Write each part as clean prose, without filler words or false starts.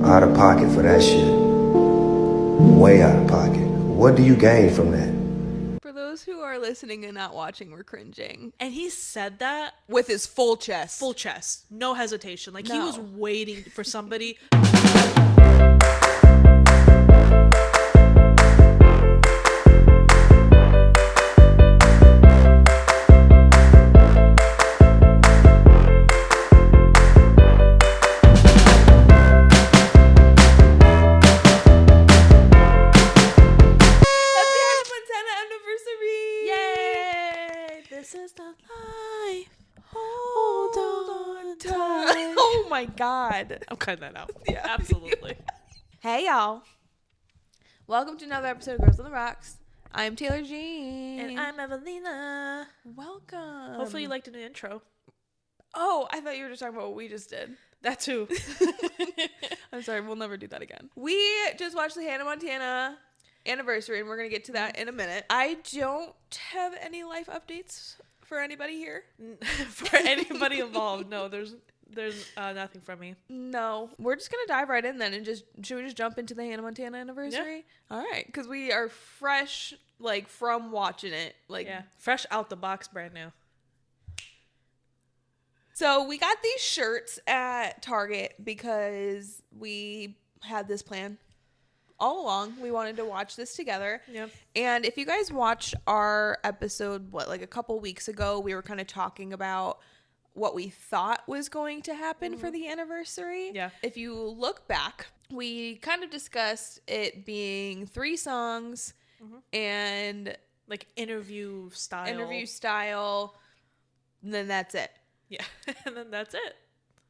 Out of pocket for that shit. Way out of pocket. What do you gain from that? For those who are listening and not watching, we're cringing. And he said that With his full chest. full chest, no hesitation. Like, he No. was waiting for somebody. Oh my god. I'm cutting that out. Yeah. Absolutely. Hey y'all. Welcome to another episode of Girls on the Rocks. I'm Taylor Jean. And I'm Evelina. Welcome. Hopefully you liked an intro. Oh, I thought you were just talking about what we just did. That too. I'm sorry, we'll never do that again. We just watched the Hannah Montana anniversary, and we're going to get to that in a minute. I don't have any life updates for anybody here. For anybody involved, no, there's nothing from me. No. We're just going to dive right in then and should we just jump into the Hannah Montana anniversary? Yeah. All right, because we are fresh, like, from watching it. Like, yeah, fresh out the box, brand new. So we got these shirts at Target because we had this plan all along. We wanted to watch this together. Yep. And if you guys watched our episode, a couple weeks ago, we were kind of talking about what we thought was going to happen for the anniversary. Yeah. If you look back, we kind of discussed it being 3 songs and like interview style. And then that's it. Yeah. And then that's it.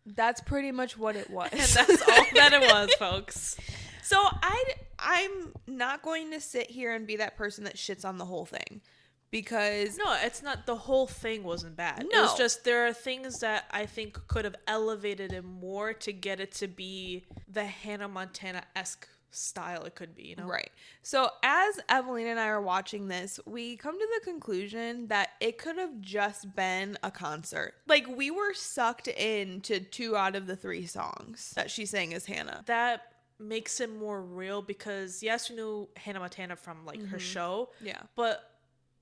That's pretty much what it was. And that's all that it was, folks. So I'm not going to sit here and be that person that shits on the whole thing, because no, it's not. The whole thing wasn't bad. No. It was just there are things that I think could have elevated it more to get it to be the Hannah Montana-esque style it could be, you know? Right. So as Evelyn and I are watching this, we come to the conclusion that it could have just been a concert. Like, we were sucked into 2 out of the 3 songs that she sang as Hannah. That makes it more real because, yes, you knew Hannah Montana from, like, her show. Yeah. But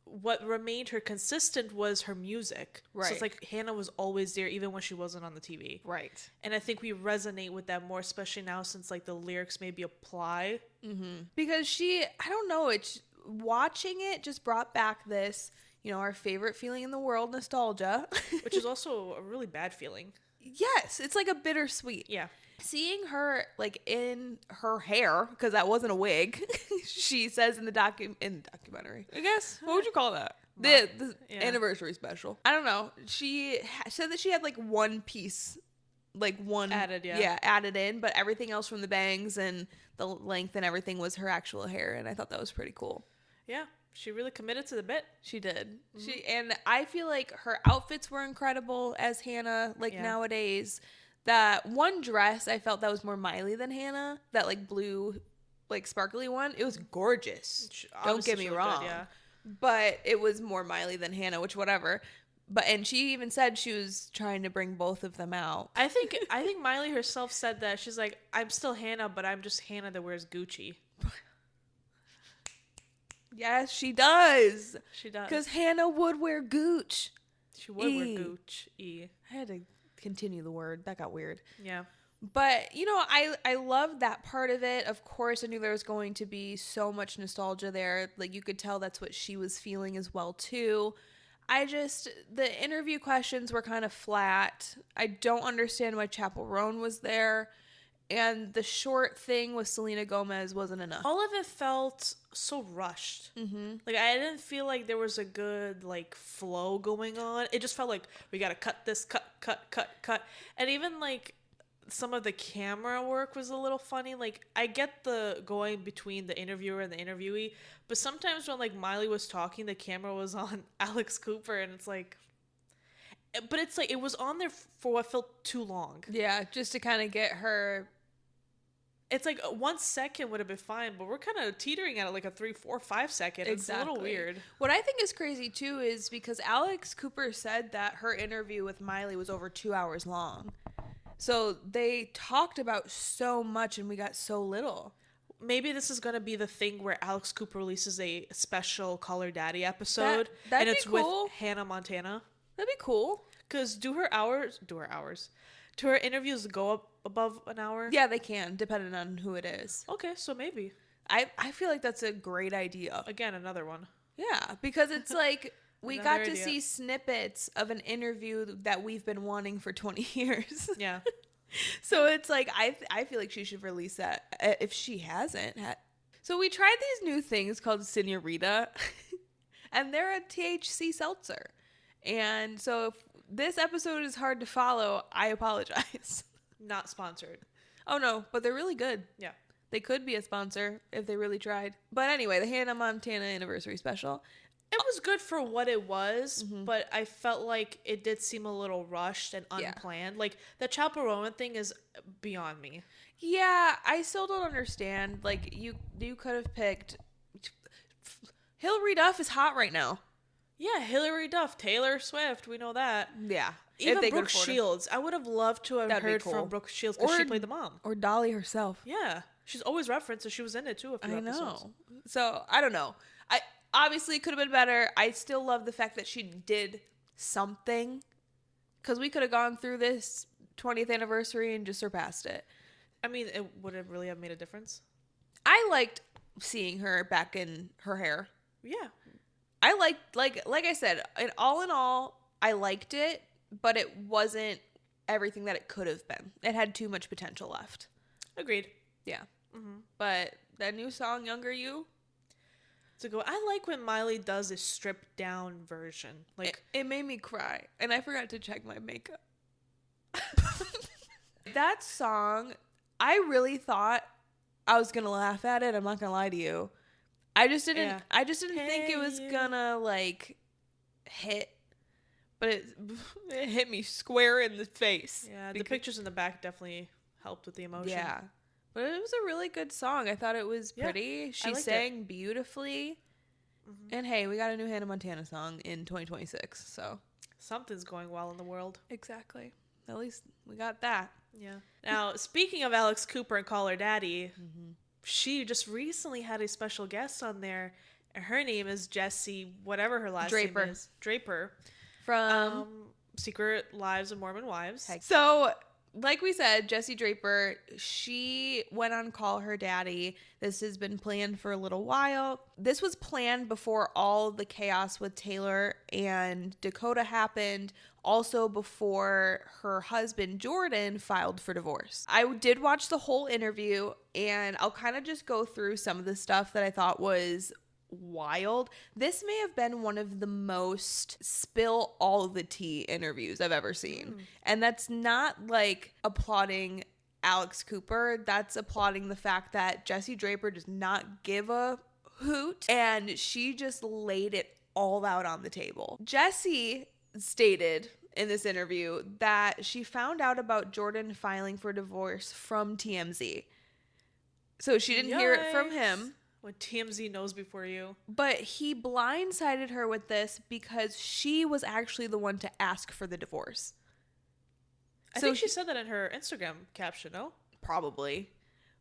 what remained her consistent was her music. Right. So it's like Hannah was always there even when she wasn't on the TV. Right. And I think we resonate with that more, especially now since, like, the lyrics maybe apply. Because I don't know, watching it just brought back this, our favorite feeling in the world, nostalgia. Which is also a really bad feeling. Yes, it's like a bittersweet. Yeah. Seeing her, like, in her hair, because that wasn't a wig, she says in the documentary, I guess. What would you call that? The anniversary special. I don't know. She said that she had, like, one piece, like, one added, added in, but everything else from the bangs and the length and everything was her actual hair, and I thought that was pretty cool. Yeah. She really committed to the bit. She did. And I feel like her outfits were incredible as Hannah, nowadays. That one dress, I felt that was more Miley than Hannah. That, like, blue, like, sparkly one. It was gorgeous. Don't get me wrong. Good, yeah. But it was more Miley than Hannah, which whatever. And she even said she was trying to bring both of them out. I think Miley herself said that. She's like, I'm still Hannah, but I'm just Hannah that wears Gucci. Yes, she does. She does. Because Hannah would wear Gooch. She would wear Gucci. I had to continue the word. That got weird. Yeah. But, I love that part of it. Of course, I knew there was going to be so much nostalgia there. Like, you could tell that's what she was feeling as well, too. The interview questions were kind of flat. I don't understand why Chappell Roan was there. And the short thing with Selena Gomez wasn't enough. All of it felt so rushed. Like, I didn't feel like there was a good, like, flow going on. It just felt like we gotta cut this, cut. And even, like, some of the camera work was a little funny. Like, I get the going between the interviewer and the interviewee, but sometimes when, like, Miley was talking, the camera was on Alex Cooper, and it's like... But it's like, it was on there for what felt too long. Yeah, just to kind of get her... It's like 1 second would have been fine, but we're kind of teetering at it like a 3, 4, 5 second. It's a little weird. What I think is crazy too is because Alex Cooper said that her interview with Miley was over 2 hours long. So they talked about so much and we got so little. Maybe this is gonna be the thing where Alex Cooper releases a special Call Her Daddy episode, that'd and it's be cool. with Hannah Montana. That'd be cool. Because do her interviews go up above an hour? Yeah, they can, depending on who it is. Okay, so maybe. I feel like that's a great idea. Again, another one. Yeah, because it's like we Another got to idea. see snippets of an interview that we've been wanting for 20 years. Yeah. So it's like I feel like she should release that if she hasn't. So we tried these new things called Senorita, and they're a THC seltzer. And so if this episode is hard to follow, I apologize. Not sponsored. Oh no, but they're really good. Yeah. They could be a sponsor if they really tried. But anyway, the Hannah Montana anniversary special. It was good for what it was, but I felt like it did seem a little rushed and Yeah. unplanned. Like, the Chaperone thing is beyond me. Yeah, I still don't understand. Like, you could have picked... Hilary Duff is hot right now. Yeah, Hilary Duff, Taylor Swift, we know that. Yeah. Even they could Brooke afford it. Shields. I would have loved to have That'd be heard cool. from Brooke Shields because Or- she played the mom. Or Dolly herself. Yeah. She's always referenced, and she was in it too a few I episodes. know. So, I don't know. Obviously, it could have been better. I still love the fact that she did something. Because we could have gone through this 20th anniversary and just surpassed it. I mean, it would have really have made a difference. I liked seeing her back in her hair. Yeah. I liked, like I said, in all, I liked it, but it wasn't everything that it could have been. It had too much potential left. Agreed. Yeah. But that new song, Younger You, I like when Miley does a stripped down version. Like, it made me cry. And I forgot to check my makeup. That song, I really thought I was going to laugh at it. I'm not going to lie to you. I just didn't Yeah. think it was Hey, you. gonna like hit, but it hit me square in the face. yeah, the Because- pictures in the back definitely helped with the emotion. Yeah. But it was a really good song. I thought it was Yeah, pretty. She liked sang beautifully. And hey, we got a new Hannah Montana song in 2026. So Something's going well in the world. exactly. At least we got that. Yeah. Now, speaking of Alex Cooper and Call Her Daddy, she just recently had a special guest on there. And her name is Jessi, whatever her last Draper. name is. Draper. From Secret Lives of Mormon Wives. So, like we said, Jessi Draper, she went on Call Her Daddy. This has been planned for a little while. This was planned before all the chaos with Taylor and Dakota happened. Also before her husband, Jordan, filed for divorce. I did watch the whole interview, and I'll kind of just go through some of the stuff that I thought was wild. This may have been one of the most spill all the tea interviews I've ever seen. And that's not like applauding Alex Cooper. That's applauding the fact that Jessi Draper does not give a hoot. And she just laid it all out on the table. Jessi stated in this interview that she found out about Jordan filing for divorce from TMZ. So she didn't hear it from Yikes. him. When TMZ knows before you. But he blindsided her with this because she was actually the one to ask for the divorce. I think she said that in her Instagram caption, no? Probably.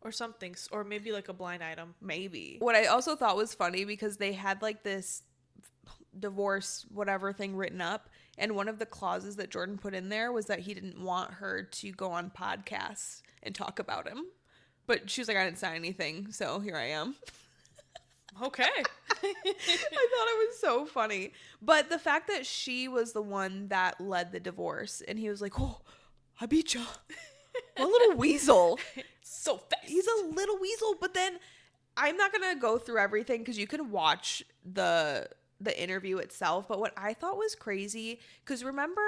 Or something. Or maybe like a blind item. Maybe. What I also thought was funny because they had like this divorce whatever thing written up, and one of the clauses that Jordan put in there was that he didn't want her to go on podcasts and talk about him. But she was like, I didn't sign anything, so here I am. Okay. I thought it was so funny. But the fact that she was the one that led the divorce, and he was like, oh, I beat ya. A little weasel. So fast. He's a little weasel. But then I'm not going to go through everything because you can watch the interview itself. But what I thought was crazy, because remember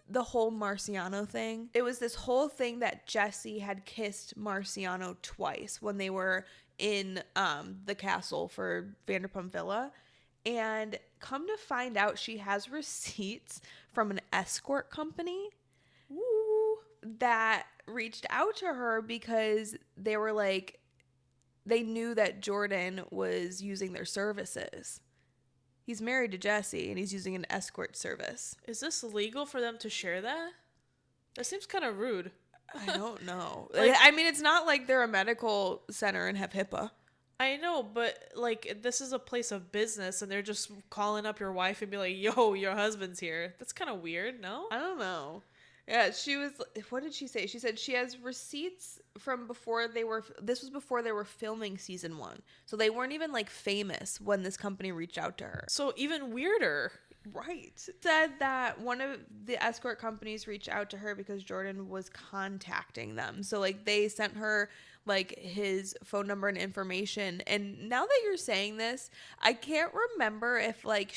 the whole Marciano thing? It was this whole thing that Jessi had kissed Marciano twice when they were in the castle for Vanderpump Villa. And come to find out, she has receipts from an escort company that reached out to her because they were like, they knew that Jordan was using their services. He's married to Jessi and he's using an escort service. Is this legal for them to share that? That seems kind of rude. I don't know. Like- I mean, it's not like they're a medical center and have HIPAA. I know, but like this is a place of business and they're just calling up your wife and be like, yo, your husband's here. That's kind of weird, no? I don't know. Yeah, she was, what did she say? She said she has receipts from before this was before they were filming season 1. So they weren't even like famous when this company reached out to her. So even weirder. Right. Said that one of the escort companies reached out to her because Jordan was contacting them. So like they sent her like his phone number and information. And now that you're saying this, I can't remember if like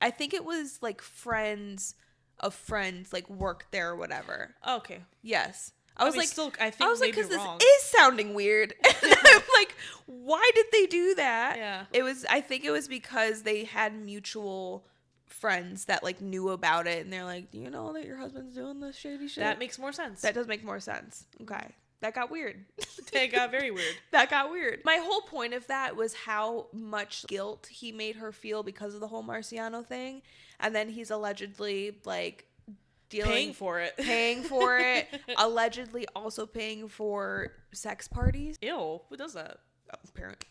I think it was like friends of friends like worked there or whatever. Okay. Yes. I was mean, like, still, I think I was like, maybe because wrong. this is sounding weird. And I'm like, why did they do that? Yeah. I think it was because they had mutual friends that like knew about it, and they're like, do you know that your husband's doing this shady shit? That makes more sense. That does make more sense. Okay. That got weird. It got very weird. That got weird. My whole point of that was how much guilt he made her feel because of the whole Marciano thing. And then he's allegedly like Paying for it. Allegedly also paying for sex parties. Ew. Who does that? Apparently.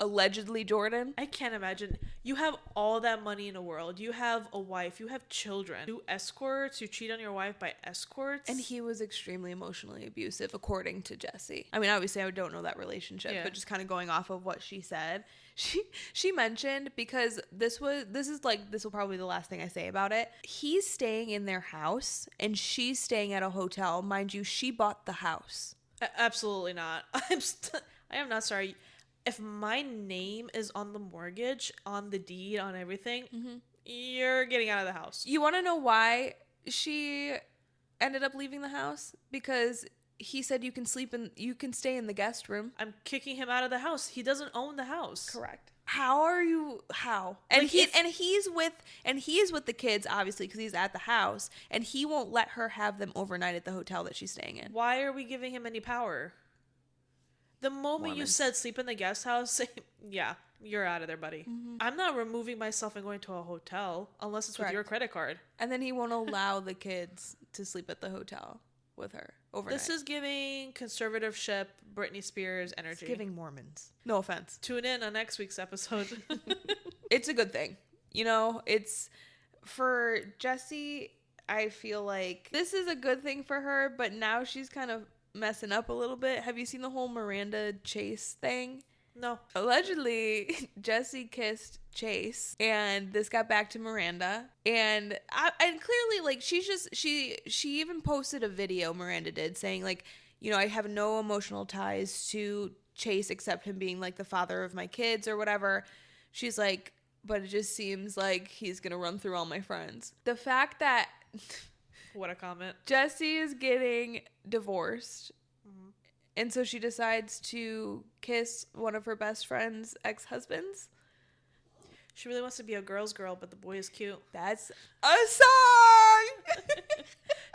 Allegedly Jordan. I can't imagine. You have all that money in the world. You have a wife. You have children. You escorts. You cheat on your wife by escorts. And he was extremely emotionally abusive, according to Jessi. I mean, obviously, I don't know that relationship, Yeah. but just kind of going off of what she said, she mentioned, because this will probably be the last thing I say about it. He's staying in their house, and she's staying at a hotel. Mind you, she bought the house. Absolutely not. I am not sorry. If my name is on the mortgage, on the deed, on everything, you're getting out of the house. You want to know why she ended up leaving the house? Because he said you can stay in the guest room. I'm kicking him out of the house. He doesn't own the house. Correct. How? And Like he is with the kids, obviously, because he's at the house, and he won't let her have them overnight at the hotel that she's staying in. Why are we giving him any power? The moment you Mormons. said sleep in the guest house, yeah, you're out of there, buddy. I'm not removing myself and going to a hotel unless it's with Correct. your credit card. And then he won't allow the kids to sleep at the hotel with her overnight. This is giving conservatorship Britney Spears energy. It's giving Mormons. No offense. Tune in on next week's episode. It's a good thing. You know, it's for Jessi. I feel like this is a good thing for her, but now she's kind of messing up a little bit. Have you seen the whole Miranda Chase thing? No. Allegedly, Jessi kissed Chase, and this got back to Miranda, and clearly, like, she even posted a video, Miranda did, saying, like, you know, I have no emotional ties to Chase except him being like the father of my kids or whatever. She's like, but it just seems like he's gonna run through all my friends. The fact that What a comment. Jessi is getting divorced, and so she decides to kiss one of her best friend's ex-husbands. She really wants to be a girl's girl, but the boy is cute. That's a song!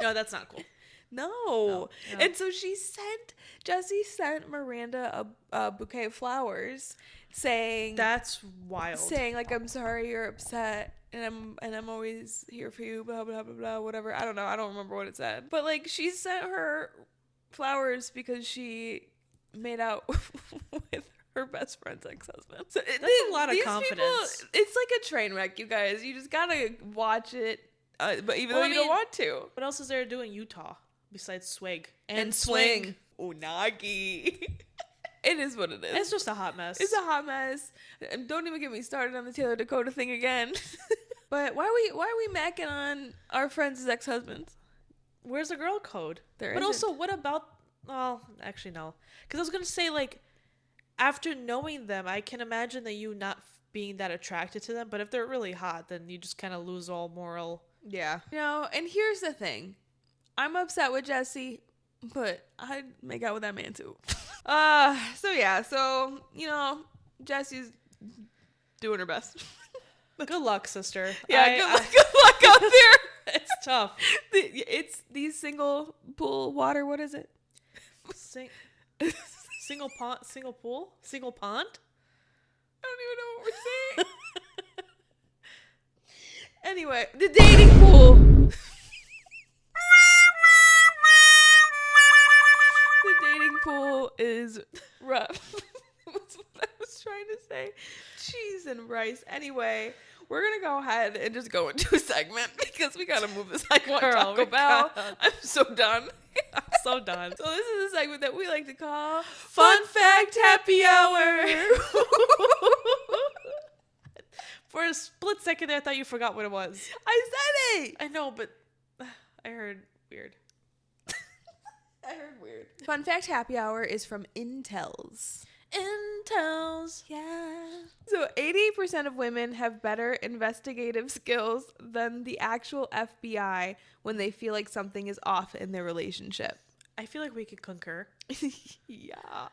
No, that's not cool. No. No. And so Jessi sent Miranda a bouquet of flowers saying, That's wild. like, I'm sorry you're upset, and I'm always here for you, blah, blah, blah, blah, whatever. I don't know. I don't remember what it said. But, like, she sent her flowers because she made out with her best friend's ex-husband. So That's a lot of these confidence. People, it's like a train wreck, you guys. You just gotta watch it, but even though you don't want to. What else is there to do in Utah besides swig? And swing. Unagi. It is what it is. It's just a hot mess. It's a hot mess. And don't even get me started on the Taylor Dakota thing again. But why are we macking on our friends' ex-husbands? Where's the girl code? There But isn't. also, what about... Well, actually, no. Because I was going to say, like, after knowing them, I can imagine that you not being that attracted to them. But if they're really hot, then you just kind of lose all moral... Yeah. You know, and here's the thing. I'm upset with Jessi, but I'd make out with that man too. So, you know, Jessi's doing her best. Good luck, sister. Yeah, good luck out there. It's tough. It's these single pool water, what is it? Single pond? Single pool? Single pond? I don't even know what we're saying. Anyway, the dating pool. dating pool is rough. That's what I was trying to say. Cheese and rice. Anyway, we're going to go ahead and just go into a segment because we got to move this. I want Taco Bell. I'm so done. I'm so done. So this is a segment that we like to call Fun Fact Happy Hour. For a split second there, I thought you forgot what it was. I said it. I know, but I heard weird. I heard weird. Fun Fact Happy Hour is from Intel's. Yeah. So 88% of women have better investigative skills than the actual FBI when they feel like something is off in their relationship. I feel like we could concur. Yeah.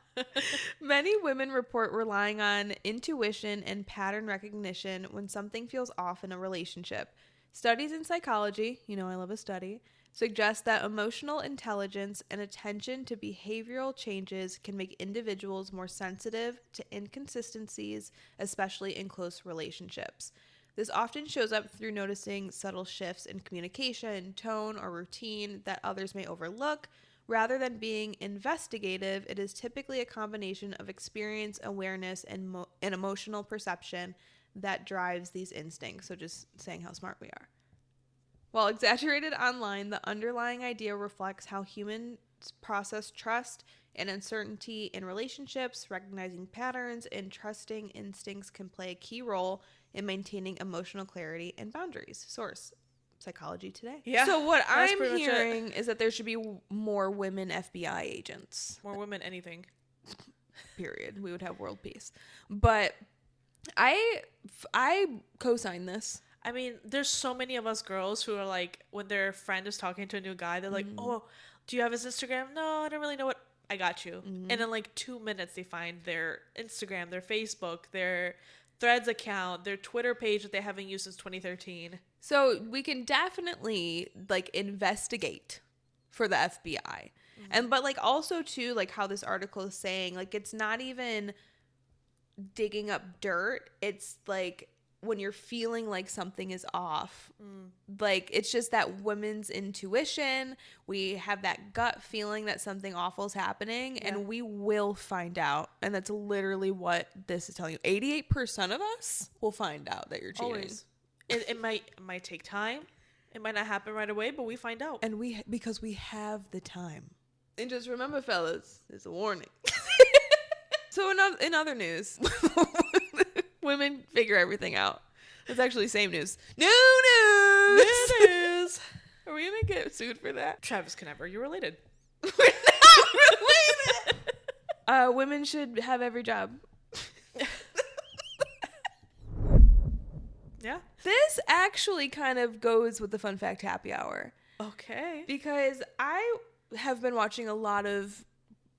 Many women report relying on intuition and pattern recognition when something feels off in a relationship. Studies in psychology, you know I love a study, suggest that emotional intelligence and attention to behavioral changes can make individuals more sensitive to inconsistencies, especially in close relationships. This often shows up through noticing subtle shifts in communication, tone, or routine that others may overlook. Rather than being investigative, it is typically a combination of experience, awareness, and emotional perception that drives these instincts. So just saying how smart we are. While exaggerated online, the underlying idea reflects how humans process trust and uncertainty in relationships. Recognizing patterns and trusting instincts can play a key role in maintaining emotional clarity and boundaries. Source: Psychology Today. Yeah. So what that's I'm pretty much hearing is that there should be more women FBI agents. More women, anything. Period. We would have world peace. But I co-sign this. I mean, there's so many of us girls who are like, when their friend is talking to a new guy, they're like, oh, do you have his Instagram? No, I don't really know what. I got you. And in like 2 minutes, they find their Instagram, their Facebook, their Threads account, their Twitter page that they haven't used since 2013. So we can definitely like investigate for the FBI. And but like also too, like how this article is saying, like it's not even digging up dirt. It's like when you're feeling like something is off, like it's just that women's intuition. We have that gut feeling that something awful is happening, and we will find out. And that's literally what this is telling you. 88% of us will find out that you're cheating. Always. It might take time. It might not happen right away, but we find out. And because we have the time. And just remember, fellas, it's a warning. So in other news, women figure everything out. That's actually same news. New news. Are we gonna get sued for that? Travis Knever, you're related. We're not related. Women should have every job. Yeah. This actually kind of goes with the Fun Fact Happy Hour. Okay. Because I have been watching a lot of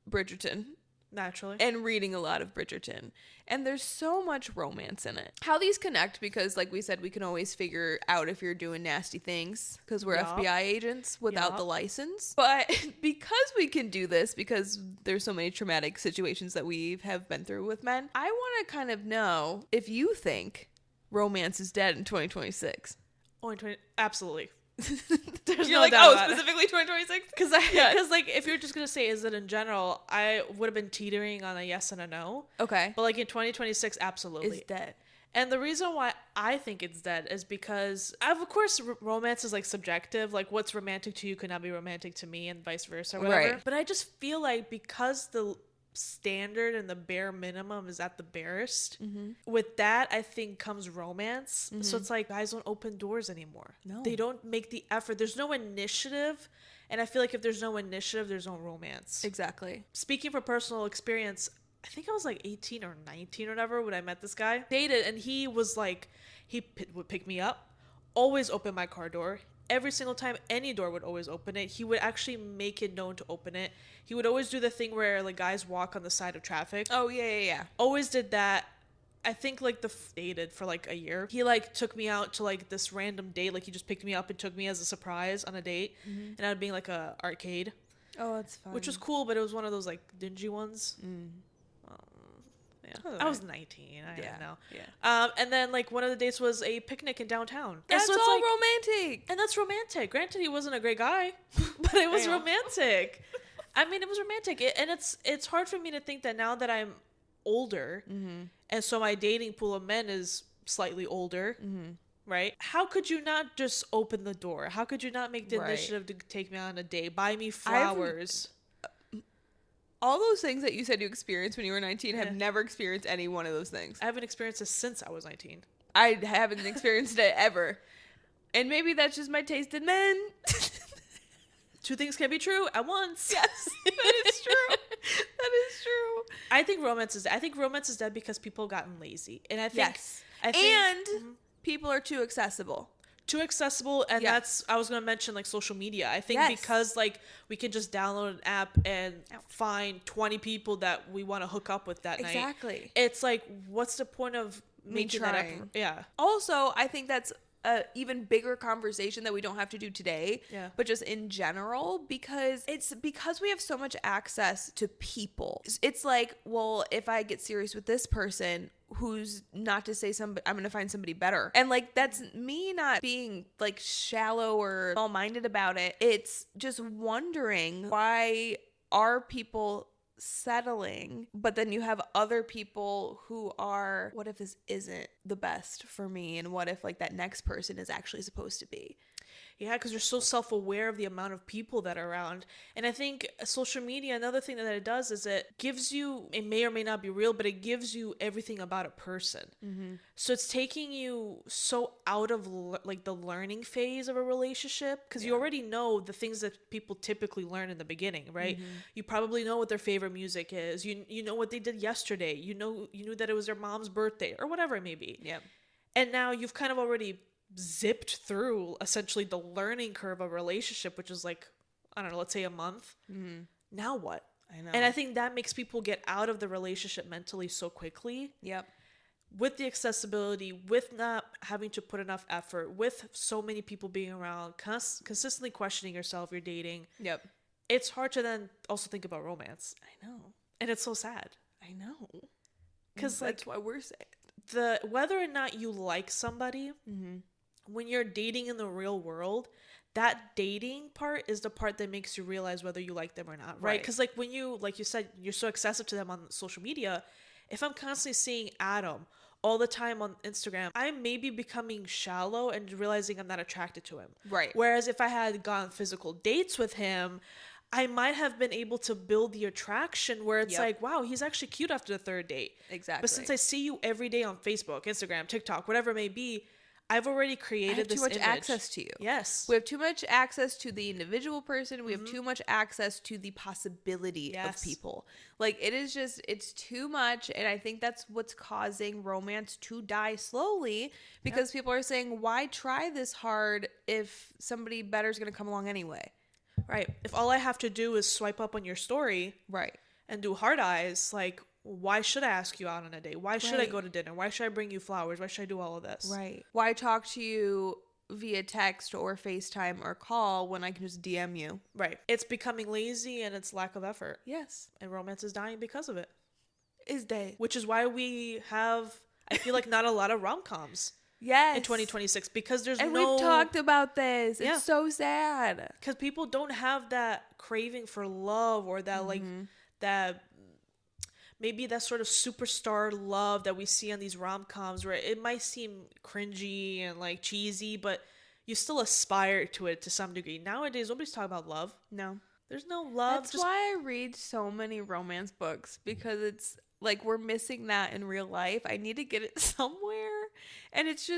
Bridgerton. Naturally. And reading a lot of Bridgerton. And there's so much romance in it. How these connect, because like we said, we can always figure out if you're doing nasty things because we're FBI agents without the license. But because we can do this, because there's so many traumatic situations that we have been through with men, I want to kind of know if you think romance is dead in 2026. Oh, absolutely. There's you're no like, doubt oh, specifically 2026? Because like, if you're just gonna say is it in general, I would have been teetering on a yes and a no. Okay. But like in 2026, absolutely, it's dead. And the reason why I think it's dead is because, of course, romance is like subjective. Like what's romantic to you could not be romantic to me, and vice versa, or whatever. Right. But I just feel like because the standard and the bare minimum is at the barest, with that I think comes romance. So it's like guys don't open doors anymore. No, they don't make the effort. There's no initiative, and I feel like if there's no initiative, there's no romance. Exactly. Speaking from personal experience, I think I was like 18 or 19 or whatever when I met this guy. Dated, and he was like, he would pick me up, always open my car door. Every single time, any door would always open it. He would actually make it known to open it. He would always do the thing where like guys walk on the side of traffic. Oh, yeah. Always did that. I think like dated for like a year. He like took me out to like this random date. Like he just picked me up and took me as a surprise on a date. And I would be like a arcade. Oh, that's fun. Which was cool, but it was one of those like dingy ones. Yeah. I was 19. I didn't know. Yeah. And then like one of the dates was a picnic in downtown. That's so it's all like, romantic. And that's romantic. Granted, he wasn't a great guy, but it was romantic. I mean, it was romantic. And it's hard for me to think that now that I'm older, and so my dating pool of men is slightly older, right? How could you not just open the door? How could you not make the initiative to take me on a date, buy me flowers? All those things that you said you experienced when you were 19, have never experienced any one of those things. I haven't experienced this since I was 19. I haven't experienced it ever. And maybe that's just my taste in men. Two things can be true at once. Yes, that is true. That is true. I think romance is dead because people have gotten lazy. And I think... people are too accessible. Too accessible, and that's, I was going to mention, like, social media. I think because, like, we can just download an app and find 20 people that we want to hook up with that night. Exactly. It's like, what's the point of making that effort? Yeah. Also, I think that's a even bigger conversation that we don't have to do today, but just in general, because we have so much access to people. It's like, well, if I get serious with this person, who's not to say somebody, I'm going to find somebody better. And like, that's me not being like shallow or all-minded about it. It's just wondering, why are people settling, but then you have other people who are, what if this isn't the best for me, and what if like that next person is actually supposed to be? Yeah, because you're so self-aware of the amount of people that are around. And I think social media, another thing that it does is it gives you, it may or may not be real, but it gives you everything about a person. So it's taking you so out of like the learning phase of a relationship, because you already know the things that people typically learn in the beginning, right? You probably know what their favorite music is. You know what they did yesterday. You knew that it was their mom's birthday or whatever it may be. Yeah. And now you've kind of already zipped through essentially the learning curve of a relationship, which is like, I don't know, let's say a month. Now what? I know. And I think that makes people get out of the relationship mentally so quickly. Yep. With the accessibility, with not having to put enough effort, with so many people being around, consistently questioning yourself, you're dating. Yep. It's hard to then also think about romance. I know. And it's so sad. I know. Because that's why we're sad. Whether or not you like somebody, when you're dating in the real world, that dating part is the part that makes you realize whether you like them or not, right? Because like when you, like you said, you're so accessible to them on social media. If I'm constantly seeing Adam all the time on Instagram, I may be becoming shallow and realizing I'm not attracted to him. Right. Whereas if I had gone physical dates with him, I might have been able to build the attraction where it's like, wow, he's actually cute after the third date. Exactly. But since I see you every day on Facebook, Instagram, TikTok, whatever it may be, I've already created this image. We have too much access to you. Yes. We have too much access to the individual person. We have too much access to the possibility of people. Like, it is just, it's too much. And I think that's what's causing romance to die slowly, because people are saying, why try this hard if somebody better is going to come along anyway? Right. If all I have to do is swipe up on your story, right, and do hard eyes, like, why should I ask you out on a date? Why should I go to dinner? Why should I bring you flowers? Why should I do all of this? Right. Why talk to you via text or FaceTime or call when I can just DM you? Right. It's becoming lazy and it's lack of effort. Yes. And romance is dying because of it. Is dead. Which is why we have, I feel like, not a lot of rom-coms. Yes. In 2026, because there's and we've talked about this. It's so sad. Because people don't have that craving for love, or that like that, maybe that sort of superstar love that we see on these rom-coms, where it might seem cringy and like cheesy, but you still aspire to it to some degree. Nowadays, nobody's talking about love. No. There's no love. That's why I read so many romance books, because it's like we're missing that in real life. I need to get it somewhere. And it's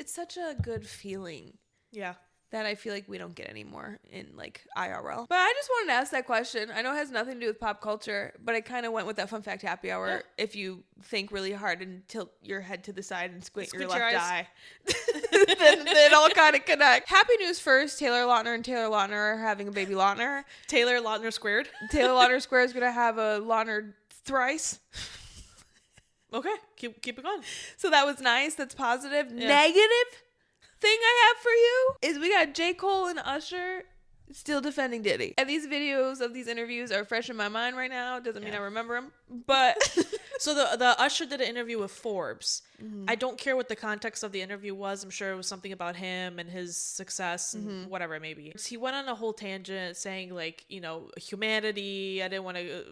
such a good feeling. Yeah. That I feel like we don't get anymore in like IRL. But I just wanted to ask that question. I know it has nothing to do with pop culture, but I kind of went with that fun fact happy hour. Yeah. If you think really hard and tilt your head to the side and squint your left eye, then it all kind of connect. Happy news first. Taylor Lautner and Taylor Lautner are having a baby Lautner. Taylor Lautner squared. Taylor Lautner squared is going to have a Lautner thrice. Okay, keep it going. So that was nice. That's positive. Yeah. Negative thing I have for you is we got J. Cole and Usher still defending Diddy. And these videos of these interviews are fresh in my mind right now. Doesn't mean I remember them. But So the Usher did an interview with Forbes. I don't care what the context of the interview was. I'm sure it was something about him and his success and whatever it may be. He went on a whole tangent saying like, humanity. I didn't want to.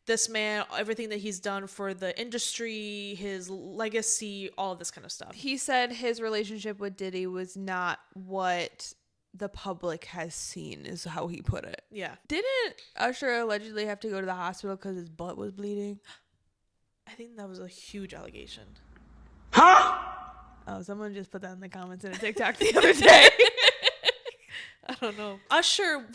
This man, everything that he's done for the industry, his legacy, all of this kind of stuff. He said his relationship with Diddy was not what the public has seen, is how he put it. Yeah. Didn't Usher allegedly have to go to the hospital because his butt was bleeding? I think that was a huge allegation. Oh, someone just put that in the comments in a TikTok the other day. I don't know. Usher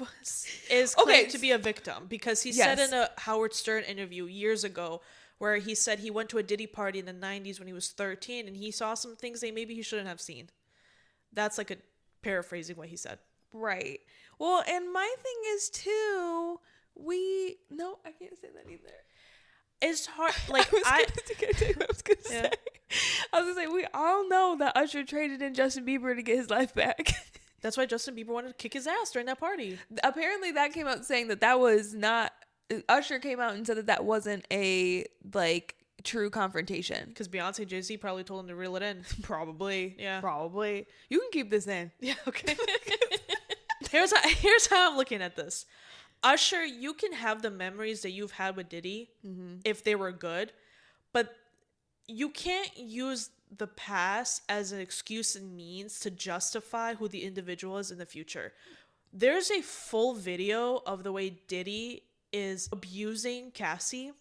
is claimed to be a victim because he said in a Howard Stern interview years ago where he said he went to a Diddy party in the 90s when he was 13 and he saw some things that maybe he shouldn't have seen. That's like a paraphrasing what he said. Right. Well, and my thing is too, no, I can't say that either. It's hard. Like I was gonna say we all know that Usher traded in Justin Bieber to get his life back. That's why Justin Bieber wanted to kick his ass during that party. Apparently, that came out saying that was not. Usher came out and said that wasn't a true confrontation. Because Beyonce and Jay-Z probably told him to reel it in. Probably. Yeah. Probably. You can keep this in. Yeah. Okay. Here's how I'm looking at this. Usher, you can have the memories that you've had with Diddy if they were good, but you can't use the past as an excuse and means to justify who the individual is in the future. There's a full video of the way Diddy is abusing Cassie.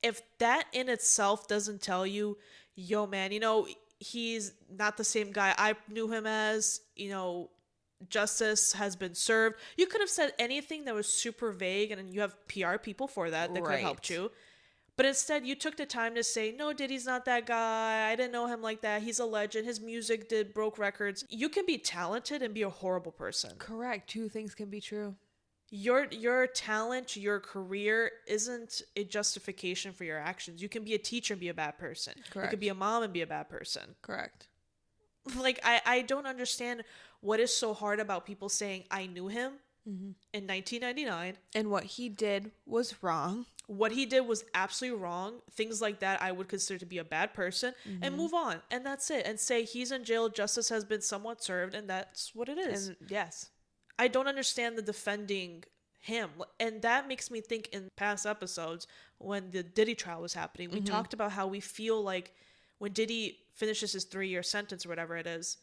If that in itself doesn't tell you, yo, man, he's not the same guy I knew him as, justice has been served. You could have said anything that was super vague, and you have PR people for that could have helped you. But instead, you took the time to say, no, Diddy's not that guy. I didn't know him like that. He's a legend. His music broke records. You can be talented and be a horrible person. Correct. Two things can be true. Your talent, your career isn't a justification for your actions. You can be a teacher and be a bad person. Correct. You could be a mom and be a bad person. Correct. Like, I don't understand what is so hard about people saying, I knew him in 1999. And what he did was wrong. What he did was absolutely wrong. Things like that I would consider to be a bad person and move on. And that's it. And say he's in jail. Justice has been somewhat served. And that's what it is. And yes. I don't understand the defending him. And that makes me think in past episodes when the Diddy trial was happening, we talked about how we feel like when Diddy finishes his 3-year sentence or whatever it is,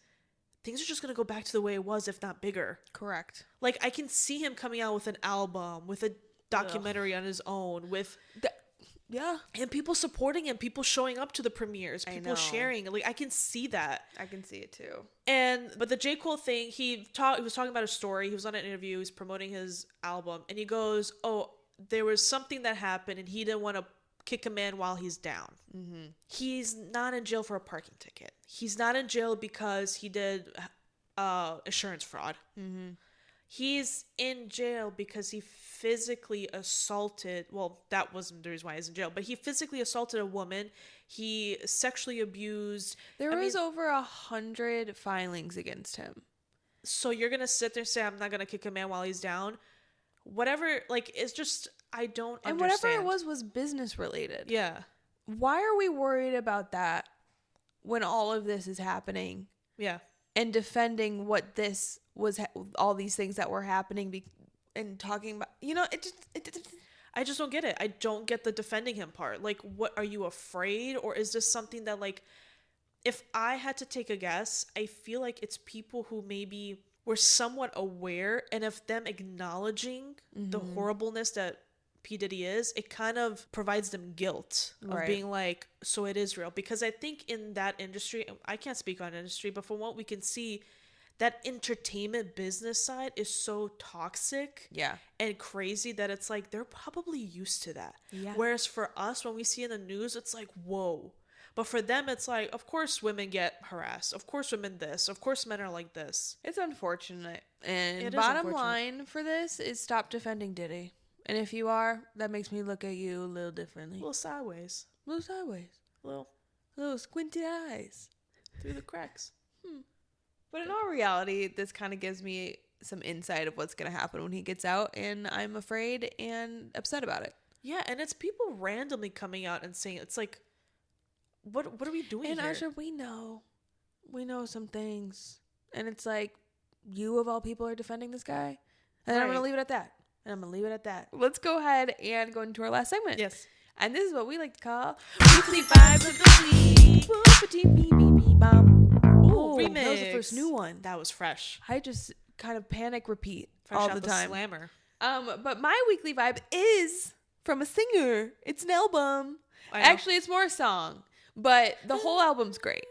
things are just going to go back to the way it was, if not bigger. Correct. Like, I can see him coming out with an album, with a documentary on his own, with and people supporting him, people showing up to the premieres, people sharing. Like, I can see that. I can see it too. But the J. Cole thing, he was talking about a story. He was on an interview. He was promoting his album, and he goes, "Oh, there was something that happened, and he didn't want to kick a man while he's down. He's not in jail for a parking ticket. He's not in jail because he did insurance fraud. He's in jail because he physically assaulted, well, that wasn't the reason why he's in jail, but he physically assaulted a woman. He sexually abused. There was over 100 filings against him. So you're going to sit there and say, I'm not going to kick a man while he's down? Whatever, like, it's just, I don't understand. And whatever it was business related. Yeah. Why are we worried about that when all of this is happening? Yeah. And defending what this was, all these things that were happening and talking about, I just don't get it. I don't get the defending him part. Like, what, are you afraid? Or is this something that, like, if I had to take a guess, I feel like it's people who maybe were somewhat aware, and if them acknowledging the horribleness that P. Diddy is, it kind of provides them guilt of being like, so it is real. Because I think in that industry, I can't speak on industry, but from what we can see, that entertainment business side is so toxic and crazy that it's like they're probably used to that. Yeah. Whereas for us, when we see in the news, it's like, whoa. But for them, it's like, of course women get harassed. Of course women this. Of course men are like this. It's unfortunate. And bottom line for this is stop defending Diddy. And if you are, that makes me look at you a little differently. A little sideways. A little sideways. Little squinty eyes. Through the cracks. But in all reality, this kind of gives me some insight of what's going to happen when he gets out. And I'm afraid and upset about it. Yeah, and it's people randomly coming out and saying, it's like, what are we doing And here? Usher, we know some things, and it's like, you of all people are defending this guy, and I'm gonna Right. leave it at that. Let's go ahead and go into our last segment. Yes. And this is what we like to call Weekly Vibes of the Week. Ooh, remix. That was the first new one. That was fresh. I just kind of panic repeat Fresh all out the time. slammer. But my weekly vibe is from a singer. It's an album. I know. Actually, it's more a song, but the whole album's great.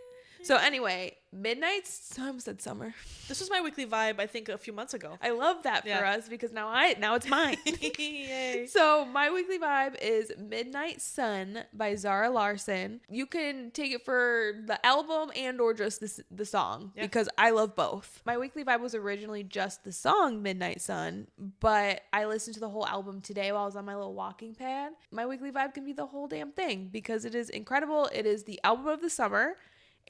So anyway, I almost said summer. This was my weekly vibe, I think, a few months ago. I love that for Yeah. us because now it's mine. Yay. So my weekly vibe is Midnight Sun by Zara Larsson. You can take it for the album and or just the song because I love both. My weekly vibe was originally just the song Midnight Sun, but I listened to the whole album today while I was on my little walking pad. My weekly vibe can be the whole damn thing because it is incredible. It is the album of the summer,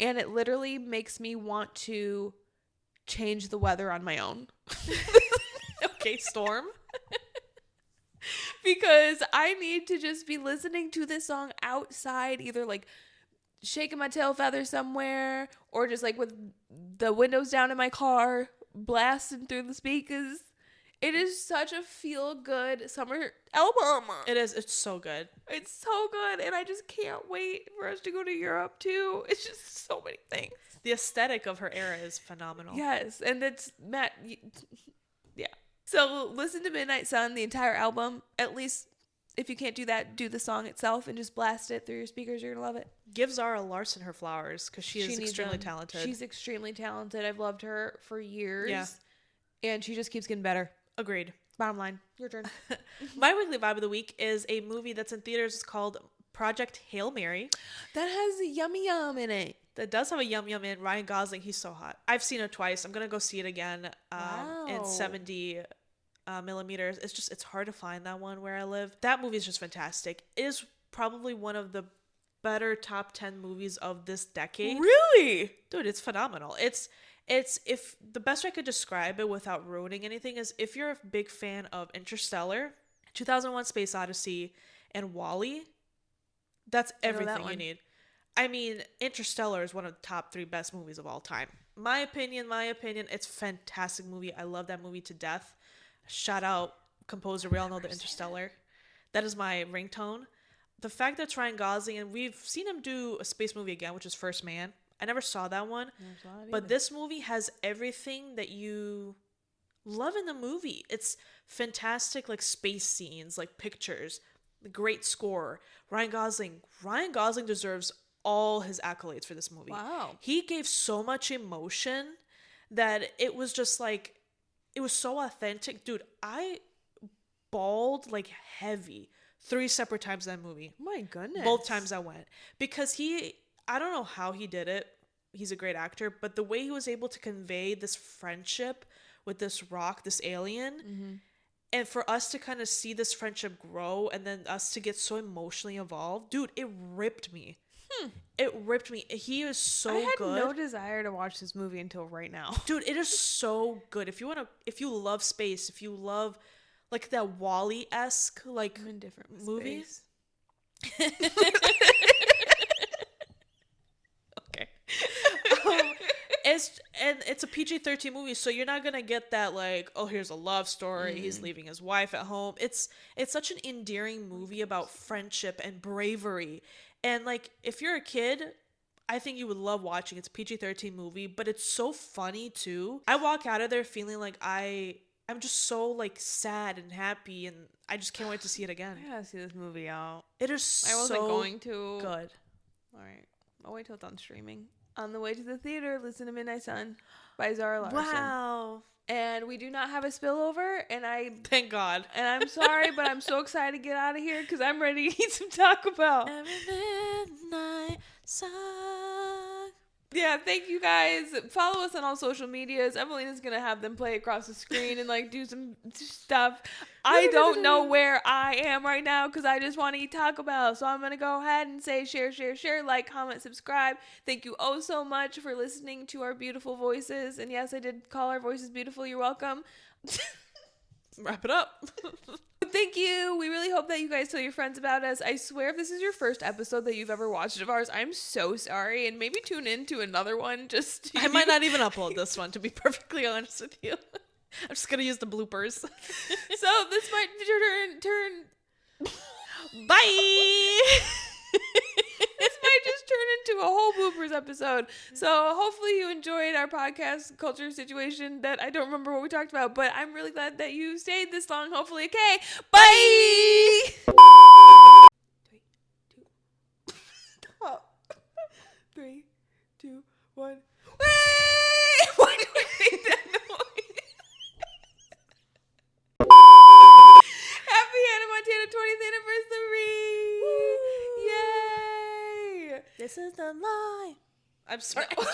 and it literally makes me want to change the weather on my own. Okay, Storm. Because I need to just be listening to this song outside, either like shaking my tail feather somewhere or just like with the windows down in my car, blasting through the speakers. It is such a feel-good summer album. It is. It's so good. It's so good, and I just can't wait for us to go to Europe too. It's just so many things. The aesthetic of her era is phenomenal. Yes, and it's Matt. Yeah. So listen to Midnight Sun, the entire album. At least if you can't do that, do the song itself and just blast it through your speakers. You're gonna love it. Give Zara Larsson her flowers because she is needs extremely them. talented. She's extremely talented. I've loved her for years. Yeah. And she just keeps getting better. Agreed. Bottom line, your turn. My weekly vibe of the week is a movie that's in theaters. It's called Project Hail Mary. That has yummy yum in it. That does have a yum yum in. Ryan Gosling, he's so hot. I've seen it twice. I'm gonna go see it again in Wow. 70 millimeters. It's hard to find that one where I live. That movie is just fantastic. It is probably one of the better top 10 movies of this decade. Really? Dude, it's phenomenal. It's if the best way I could describe it without ruining anything is if you're a big fan of Interstellar, 2001 Space Odyssey, and Wall-E, that's everything you need. I mean, Interstellar is one of the top 3 best movies of all time. My opinion, it's a fantastic movie. I love that movie to death. Shout out composer, we all know the Interstellar. That is my ringtone. The fact that it's Ryan Gosling, and we've seen him do a space movie again, which is First Man. I never saw that one. But this movie has everything that you love in the movie. It's fantastic, like space scenes, like pictures, the great score. Ryan Gosling deserves all his accolades for this movie. Wow. He gave so much emotion that it was just like, it was so authentic. Dude, I bawled like heavy 3 separate times in that movie. My goodness. Both times I went. Because I don't know how he did it. He's a great actor, but the way he was able to convey this friendship with this rock, this alien, and for us to kind of see this friendship grow and then us to get so emotionally involved, dude, it ripped me. It ripped me. He is so I had good. no desire to watch this movie until right now. Dude, it is so good. If you love space, if you love like that Wall-E-esque like I'm indifferent with movies. space. Okay. It's a PG-13 movie, so you're not gonna get that like, oh, here's a love story, he's leaving his wife at home. It's such an endearing movie about friendship and bravery. And like, if you're a kid, I think you would love watching. It's a PG-13 movie, but it's so funny too. I walk out of there feeling like I'm just so like sad and happy, and I just can't wait to see it again. I gotta see this movie out. It is I wasn't so going to. good. All right. I'll wait till it's on streaming. On the way to the theater, listen to Midnight Sun by Zara Larsson. Wow. And we do not have a spillover, and Thank God. I'm sorry, but I'm so excited to get out of here because I'm ready to eat some Taco Bell. Every midnight sun. Yeah, thank you guys. Follow us on all social medias. Evelina's gonna have them play across the screen and like do some stuff. I don't know where I am right now because I just want to eat Taco Bell. So I'm gonna go ahead and say share, like, comment, subscribe. Thank you oh so much for listening to our beautiful voices. And yes, I did call our voices beautiful. You're welcome. wrap it up. Thank you. We really hope that you guys tell your friends about us. I swear if this is your first episode that you've ever watched of ours, I'm so sorry. And maybe tune in to another one. I might not even upload this one, to be perfectly honest with you. I'm just going to use the bloopers. So this might turn Bye! this might just turn into a whole bloopers episode. So hopefully you enjoyed our podcast culture situation that I don't remember what we talked about, but I'm really glad that you stayed this long. Hopefully, okay. Bye! 3, 2, stop. 3, 2, 1. Wait! Why do we make that noise? Happy Hannah Montana 20th anniversary! Yay! This is the line. I'm sorry. No.